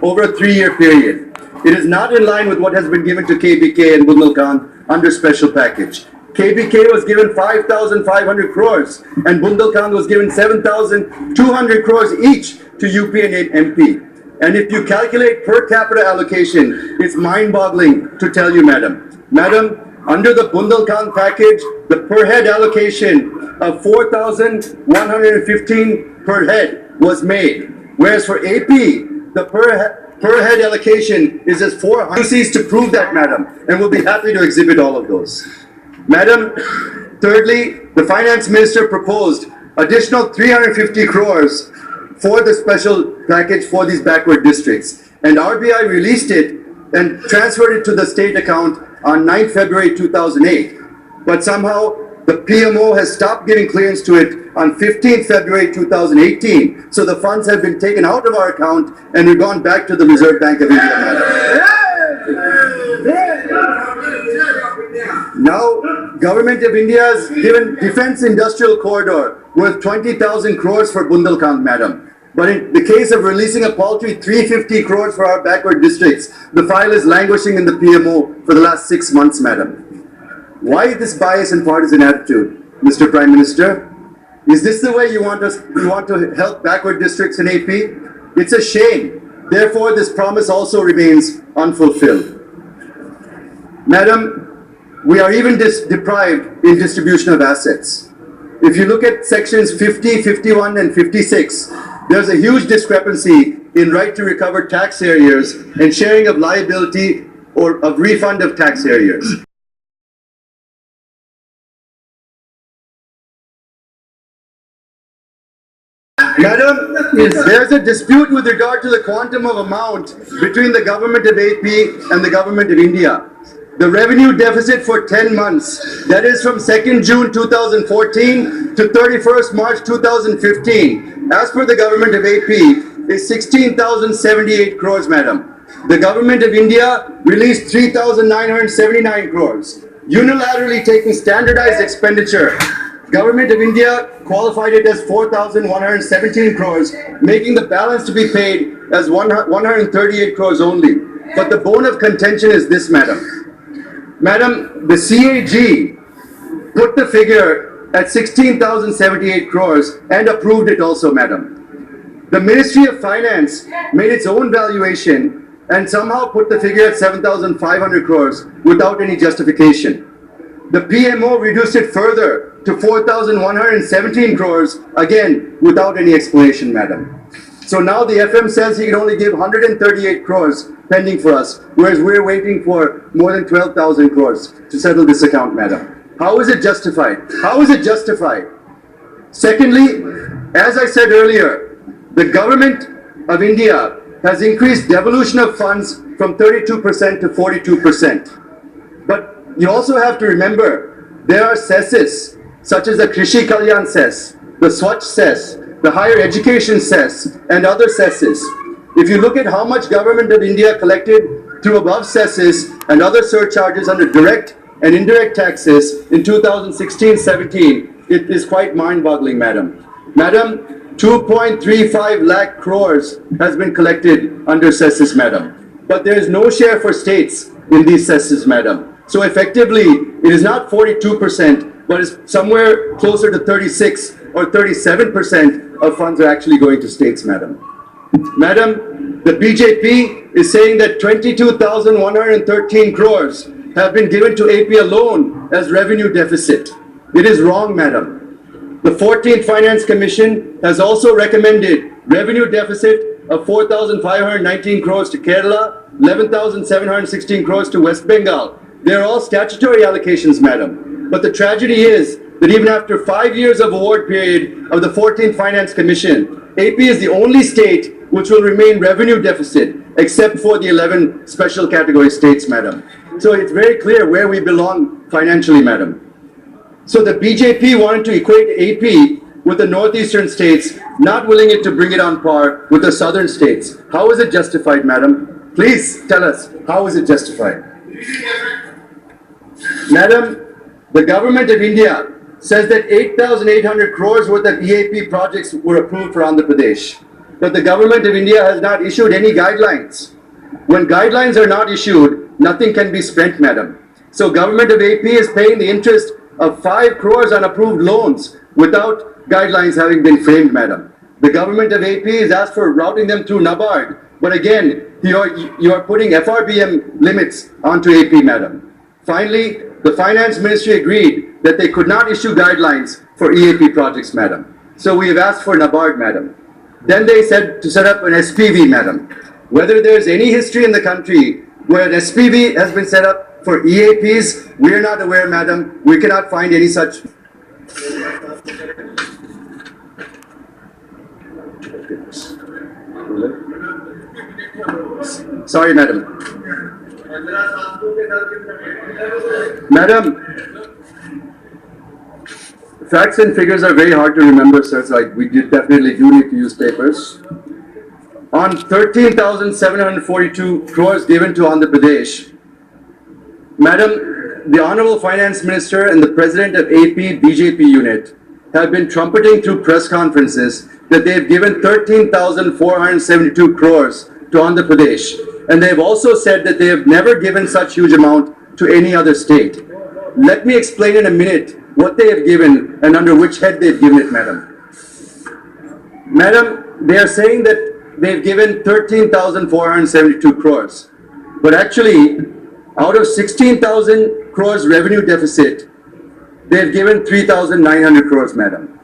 over a 3-year period. It is not in line with what has been given to KBK and Bundelkhand under special package. KBK was given 5,500 crores and Bundelkhand was given 7,200 crores each to UP and MP. And if you calculate per capita allocation, it's mind-boggling to tell you, madam. Madam, under the Bundelkhand package, the per head allocation of 4,115 per head was made. Whereas for AP, the per head allocation is just 400. To prove that, madam, and we'll be happy to exhibit all of those. Madam, thirdly, the finance minister proposed additional 350 crores for the special package for these backward districts. And RBI released it and transferred it to the state account on 9th February 2008. But somehow the PMO has stopped giving clearance to it on 15th February 2018. So the funds have been taken out of our account and have gone back to the Reserve Bank of India, madam. Now, Government of India has given Defence Industrial Corridor worth 20,000 crores for Bundelkhand, madam. But in the case of releasing a paltry 350 crores for our backward districts, the file is languishing in the PMO for the last 6 months, madam. Why this bias and partisan attitude, Mr. Prime Minister? Is this the way you want to help backward districts in AP? It's a shame. Therefore, this promise also remains unfulfilled. Madam, we are even deprived in distribution of assets. If you look at sections 50, 51, and 56, there's a huge discrepancy in right to recover tax arrears and sharing of liability or of refund of tax arrears. Madam, there's a dispute with regard to the quantum of amount between the government of AP and the government of India. The revenue deficit for 10 months, that is from 2nd June 2014 to 31st March 2015, as per the government of AP, is 16,078 crores, madam. The government of India released 3,979 crores. Unilaterally taking standardized expenditure, Government of India qualified it as 4,117 crores, making the balance to be paid as 138 crores only. But the bone of contention is this, madam. Madam, the CAG put the figure at 16,078 crores and approved it also, madam. The Ministry of Finance made its own valuation and somehow put the figure at 7,500 crores without any justification. The PMO reduced it further to 4,117 crores, again, without any explanation, madam. So now the FM says he can only give 138 crores pending for us, whereas we're waiting for more than 12,000 crores to settle this account, madam. How is it justified? How is it justified? Secondly, as I said earlier, the government of India has increased devolution of funds from 32% to 42%. But you also have to remember, there are cesses, such as the Krishi Kalyan cess, the Swachh cess, the higher education cess, and other cesses. If you look at how much government of India collected through above cesses and other surcharges under direct and indirect taxes in 2016-17, it is quite mind-boggling, madam. Madam, 2.35 lakh crores has been collected under cesses, madam. But there is no share for states in these cesses, madam. So effectively, it is not 42%, but it's somewhere closer to 36 or 37% of funds are actually going to states, madam. Madam, the BJP is saying that 22,113 crores have been given to AP alone as revenue deficit. It is wrong, madam. The 14th Finance Commission has also recommended revenue deficit of 4,519 crores to Kerala, 11,716 crores to West Bengal. They're all statutory allocations, madam. But the tragedy is that even after 5 years of award period of the 14th Finance Commission, AP is the only state which will remain revenue deficit, except for the 11 special category states, madam. So it's very clear where we belong financially, madam. So the BJP wanted to equate AP with the northeastern states, not willing it to bring it on par with the southern states. How is it justified, madam? Please tell us, how is it justified? Madam, the government of India says that 8,800 crores worth of EAP projects were approved for Andhra Pradesh. But the government of India has not issued any guidelines. When guidelines are not issued, nothing can be spent, madam. So government of AP is paying the interest of 5 crores on approved loans without guidelines having been framed, madam. The government of AP has asked for routing them through NABARD. But again, you are putting FRBM limits onto AP, madam. Finally, the finance ministry agreed that they could not issue guidelines for EAP projects, madam. So we have asked for NABARD, madam. Then they said to set up an SPV, madam. Whether there's any history in the country where an SPV has been set up for EAPs, we are not aware, madam. We cannot find any such. Sorry, madam. Madam, facts and figures are very hard to remember, sir, so we definitely do need to use papers. On 13,742 crores given to Andhra Pradesh, madam, the Honorable Finance Minister and the President of AP BJP unit have been trumpeting through press conferences that they have given 13,472 crores to Andhra Pradesh. And they have also said that they have never given such huge amount to any other state. Let me explain in a minute what they have given and under which head they have given it, madam. Madam, they are saying that they have given 13,472 crores. But actually, out of 16,000 crores revenue deficit, they have given 3,900 crores, madam.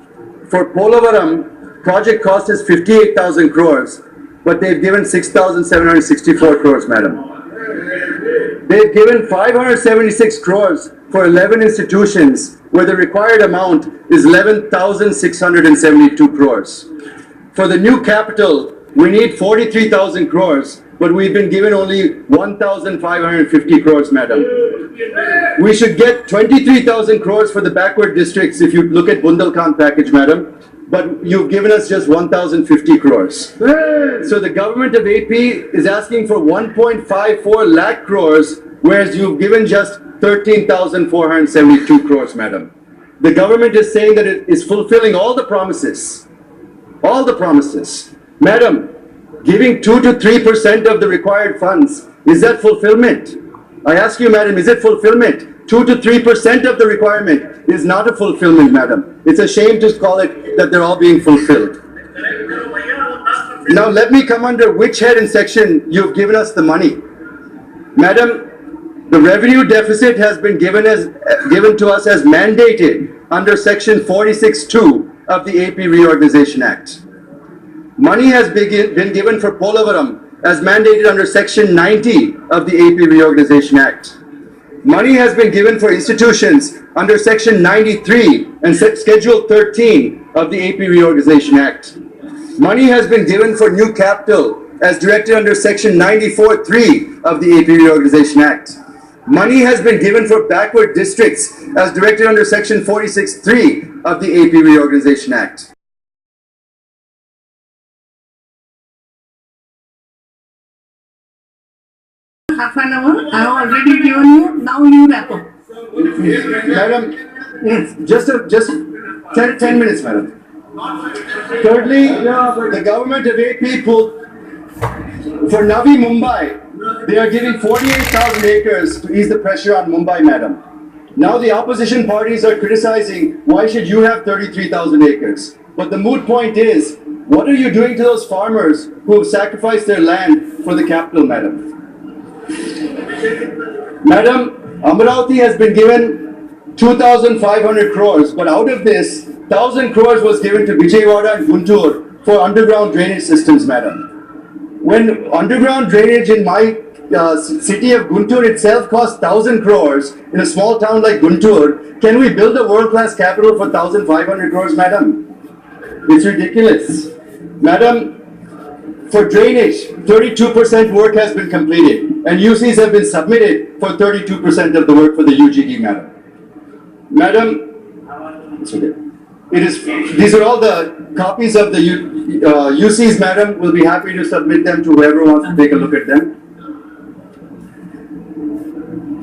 For Polavaram, project cost is 58,000 crores, but they've given 6,764 crores, madam. They've given 576 crores for 11 institutions, where the required amount is 11,672 crores. For the new capital, we need 43,000 crores, but we've been given only 1,550 crores, madam. We should get 23,000 crores for the backward districts if you look at Bundelkhand package, madam. But you've given us just 1,050 crores. So the government of AP is asking for 1.54 lakh crores, whereas you've given just 13,472 crores, madam. The government is saying that it is fulfilling all the promises. All the promises. Madam, giving 2 to 3% of the required funds, is that fulfillment? I ask you, madam, is it fulfillment? 2 to 3% of the requirement is not a fulfillment, madam. It's a shame to call it that they're all being fulfilled. Now let me come under which head and section you've given us the money. Madam, the revenue deficit has been given to us as mandated under section 46(2) of the AP Reorganization Act. Money has been given for Polavaram as mandated under section 90 of the AP Reorganization Act. Money has been given for institutions under section 93 and schedule 13 of the AP Reorganization Act. Money has been given for new capital as directed under section 94(3) of the AP Reorganization Act. Money has been given for backward districts as directed under section 46(3) of the AP Reorganization Act. Half an hour, I have already given you, now you wrap up. Madam, yes, just 10 minutes, madam. Thirdly, the government of AP pulled, for Navi Mumbai, they are giving 48,000 acres to ease the pressure on Mumbai, madam. Now the opposition parties are criticizing, why should you have 33,000 acres? But the moot point is, what are you doing to those farmers who have sacrificed their land for the capital, madam? Madam, Amaravati has been given 2,500 crores, but out of this, 1,000 crores was given to Vijayawada and Guntur for underground drainage systems, madam. When underground drainage in my city of Guntur itself costs 1,000 crores, in a small town like Guntur, can we build a world-class capital for 1,500 crores, madam? It's ridiculous. Madam, for drainage, 32% work has been completed, and UCs have been submitted for 32% of the work for the UGD, madam. Madam, it's okay. These are all the copies of the UCs, madam. We'll be happy to submit them to whoever wants to take a look at them.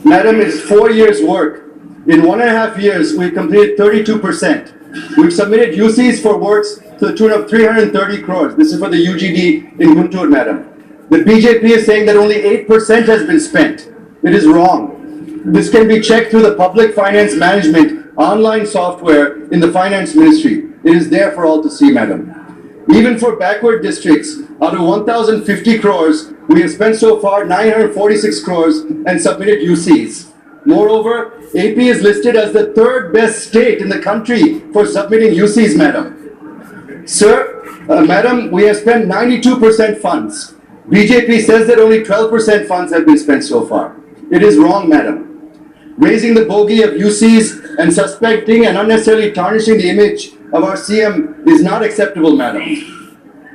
Madam, it's 4 years' work. In 1.5 years, we've completed 32%. We've submitted UCs for works to the tune of 330 crores. This is for the UGD in Guntur, madam. The BJP is saying that only 8% has been spent. It is wrong. This can be checked through the public finance management online software in the finance ministry. It is there for all to see, madam. Even for backward districts, out of 1,050 crores, we have spent so far 946 crores and submitted UCs. Moreover, AP is listed as the third best state in the country for submitting UCs, madam. Madam, we have spent 92% funds. BJP says that only 12% funds have been spent so far. It is wrong, madam. Raising the bogey of UCs and suspecting and unnecessarily tarnishing the image of our CM is not acceptable, madam.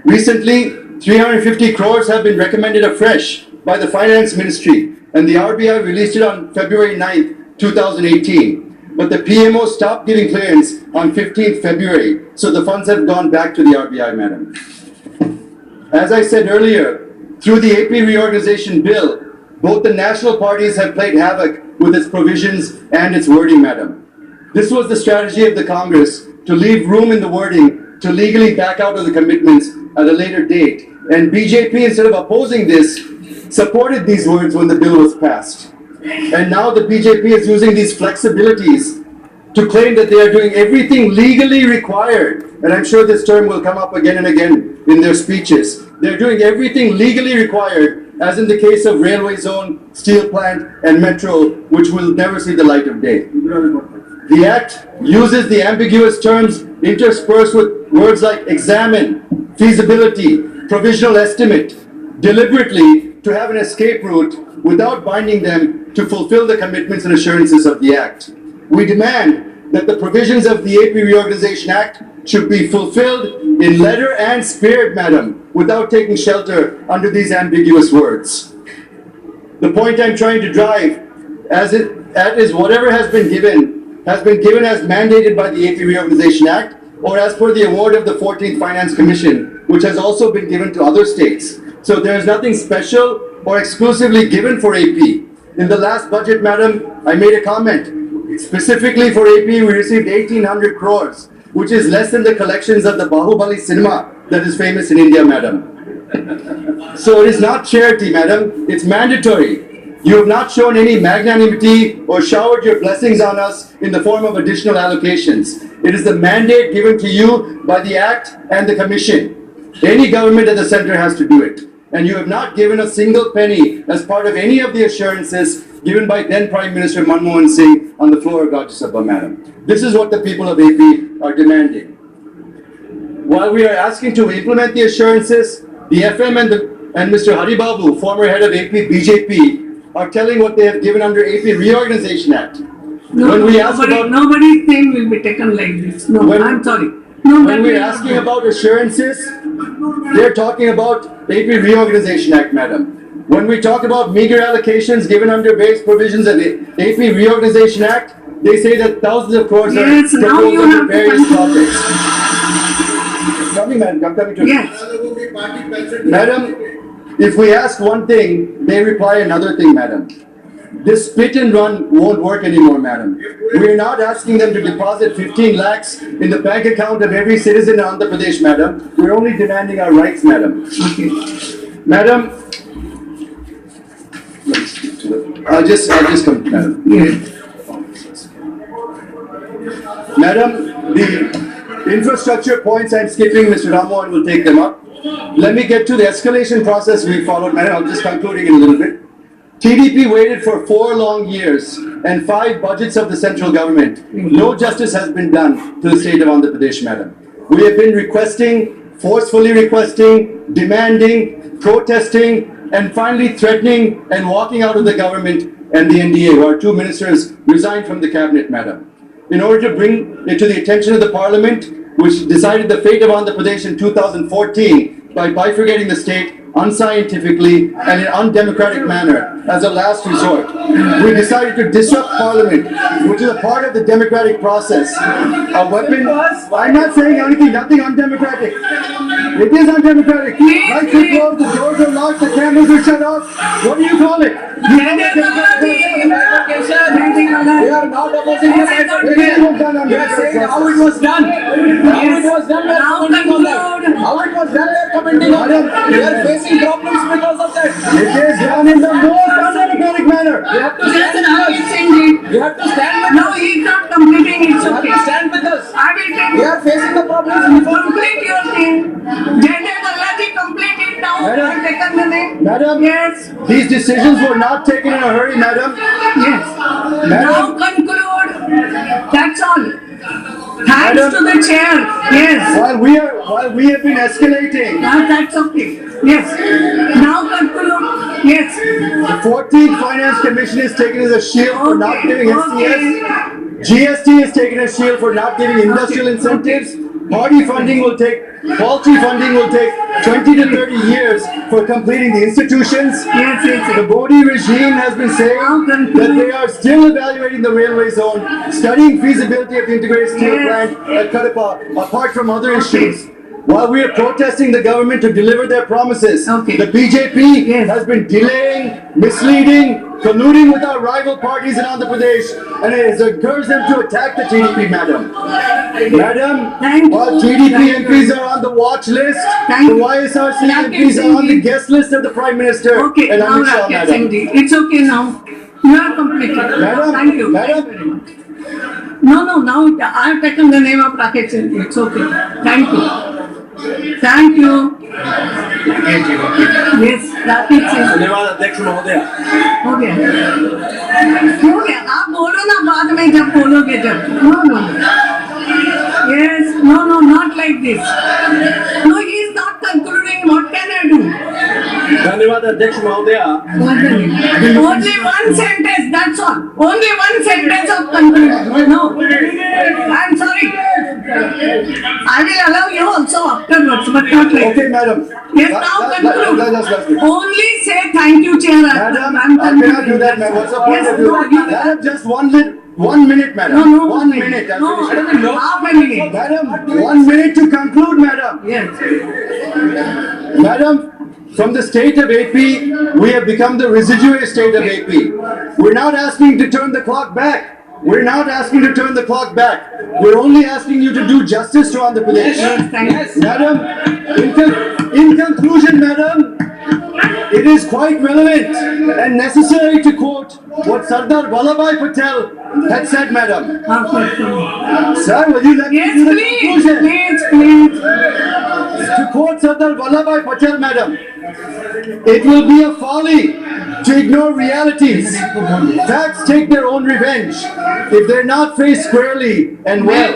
Recently, 350 crores have been recommended afresh by the finance ministry, and the RBI released it on February 9th, 2018. But the PMO stopped giving clearance on 15th February, so the funds have gone back to the RBI, madam. As I said earlier, through the AP reorganization bill, both the national parties have played havoc with its provisions and its wording, madam. This was the strategy of the Congress, to leave room in the wording to legally back out of the commitments at a later date. And BJP, instead of opposing this, supported these words when the bill was passed. And now the BJP is using these flexibilities to claim that they are doing everything legally required. And I'm sure this term will come up again and again in their speeches. They're doing everything legally required, as in the case of railway zone, steel plant, and metro, which will never see the light of day. The Act uses the ambiguous terms interspersed with words like examine, feasibility, provisional estimate, deliberately to have an escape route without binding them to fulfill the commitments and assurances of the Act. We demand that the provisions of the AP Reorganization Act should be fulfilled in letter and spirit, madam, without taking shelter under these ambiguous words. The point I'm trying to drive is whatever has been given as mandated by the AP Reorganization Act or as per the award of the 14th Finance Commission, which has also been given to other states. So there is nothing special or exclusively given for AP. In the last budget, madam, I made a comment. Specifically for AP, we received 1,800 crores, which is less than the collections of the Bahubali cinema that is famous in India, madam. So it is not charity, madam. It's mandatory. You have not shown any magnanimity or showered your blessings on us in the form of additional allocations. It is the mandate given to you by the Act and the Commission. Any government at the center has to do it. And you have not given a single penny as part of any of the assurances given by then Prime Minister Manmohan Singh on the floor of Rajya Sabha, madam. This is what the people of AP are demanding. While we are asking to implement the assurances, the FM and Mr. Haribabu, former head of AP BJP, are telling what they have given under AP Reorganization Act. Nobody's name will be taken like this. No, I'm sorry. No, when we're asking about assurances, they're talking about AP Reorganization Act, madam. When we talk about meager allocations given under various provisions of the AP Reorganization Act, they say that thousands of crores are proposed under various topics. Coming, madam, I'm coming to yes. Madam, if we ask one thing, they reply another thing, madam. This spit and run won't work anymore, madam. We're not asking them to deposit 15 lakhs in the bank account of every citizen in Andhra Pradesh, madam. We're only demanding our rights, madam. Okay. Madam, I'll just come, madam. Yes. Madam, the infrastructure points I'm skipping, Mr. Ramohan will take them up. Let me get to the escalation process we followed, madam. I'm just concluding in a little bit. TDP waited for 4 long years and 5 budgets of the central government. No justice has been done to the state of Andhra Pradesh, madam. We have been requesting, forcefully requesting, demanding, protesting, and finally threatening and walking out of the government and the NDA, where our 2 ministers resigned from the cabinet, madam. In order to bring it to the attention of the parliament, which decided the fate of Andhra Pradesh in 2014 by bifurcating the state unscientifically and in an undemocratic manner as a last resort. We decided to disrupt Parliament, which is a part of the democratic process. A weapon, I'm not saying anything, nothing undemocratic. It is undemocratic. Please, Lights are please. closed, the doors are locked, the cameras are shut off. What do you call it? We are not opposing the bifurcation. We are saying how it was done. How it was done, we are Now commenting on that. conclude. How it was done, we are commenting on that. We are facing problems because of that. It is done in the most undemocratic manner. You have to Yes, stand with Rakesh us. Singh ji. You have to stand with No, us. he's not completing, it's You have okay. to stand with us. I will take We are facing the problems before. complete your thing. Jai Balaji, complete it now. Madam. I've taken the name. Madam. Yes, These decisions were not taken in a hurry, madam. yes. Now Madam, conclude. That's all. Thanks Madam. to the chair. Yes. while we have been escalating, That's okay. Yes. Now conclude. Yes. the 14th Finance Commission is taken as a shield for not Okay, giving SCS. GST is taken as shield for not giving industrial Okay, incentives. Party funding will take, paltry funding will take 20 to 30 years for completing the institutions. Yes, yes, The yes. Modi regime has been saying that they are still evaluating the railway zone, studying feasibility of the integrated steel Yes. plant at Kadapa, apart from other issues. While we are protesting the government to deliver their promises, Okay. the BJP Yes. has been delaying, misleading, colluding with our rival parties in Andhra Pradesh, and it has encouraged them to attack the TDP, madam. Madam, Thank while you. TDP Thank you. MPs are on the watch list, Thank the you. YSRC Rakesh MPs are on the Singh ji. guest list of the Prime Minister Okay, and now Amit Shah, Rakesh Singh madam. ji. It's okay now. You are completed. Madam, Thank you. madam. Thank you very much. No, now I have taken the name of Rakesh Singh ji. It's okay. Thank you. Thank you. Yes, Rakesh Singh. धन्यवाद अध्यक्ष महोदय. हो गया हो गया आप बोलो ना बाद में जब बोलोगे जब no yes no not like this no he is not concluding what can I do धन्यवाद अध्यक्ष महोदय. only one sentence that's all only one sentence of conclusion no I'm sorry I will allow you also afterwards but not like Okay, madam. yes now Let's conclude only say thank you chair Madam, I'm I cannot do that, madam. What's the point Yes, of you? no, you- Madam, just 1 minute, madam. no 1 minute. I'm no finishing. half a minute Madam, 1 minute to conclude, madam. yes Madam, from the state of AP, we have become the residual state of AP. We're not asking to turn the clock back. We're not asking to turn the clock back. We're only asking you to do justice to Andhra Pradesh. yes thank you Madam, in conclusion, madam, it is quite relevant and necessary to quote what Sardar Vallabhbhai Patel had said, madam. Sir, will you let me yes do the please conclusion? please To quote Sardar Vallabhbhai Patel, madam, it will be a folly to ignore realities. Facts take their own revenge if they're not faced squarely and well.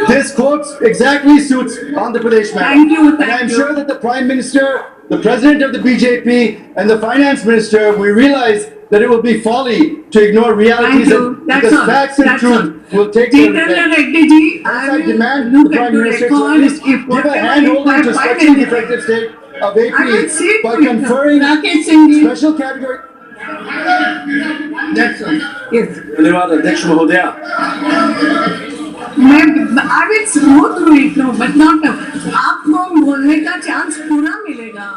This quote exactly suits Andhra Pradesh, madam. Thank you, And thank I'm you. sure that the Prime Minister, the President of the BJP, and the Finance Minister, we realize that it will be folly to ignore realities Thank you. and That's because all. facts and That's truth will take their Jitendra revenge. Reddy ji, I I will demand look the at Prime the Minister to at record least if give a whatever hand if holding I to find stretching the anything. effective state of I will AP see by to it. conferring Rakesh Singh ji. special category. That's all. Yes. धन्यवाद अध्यक्ष महोदय. I will go through it, no, but not. आपको बोलने का chance पूरा मिलेगा.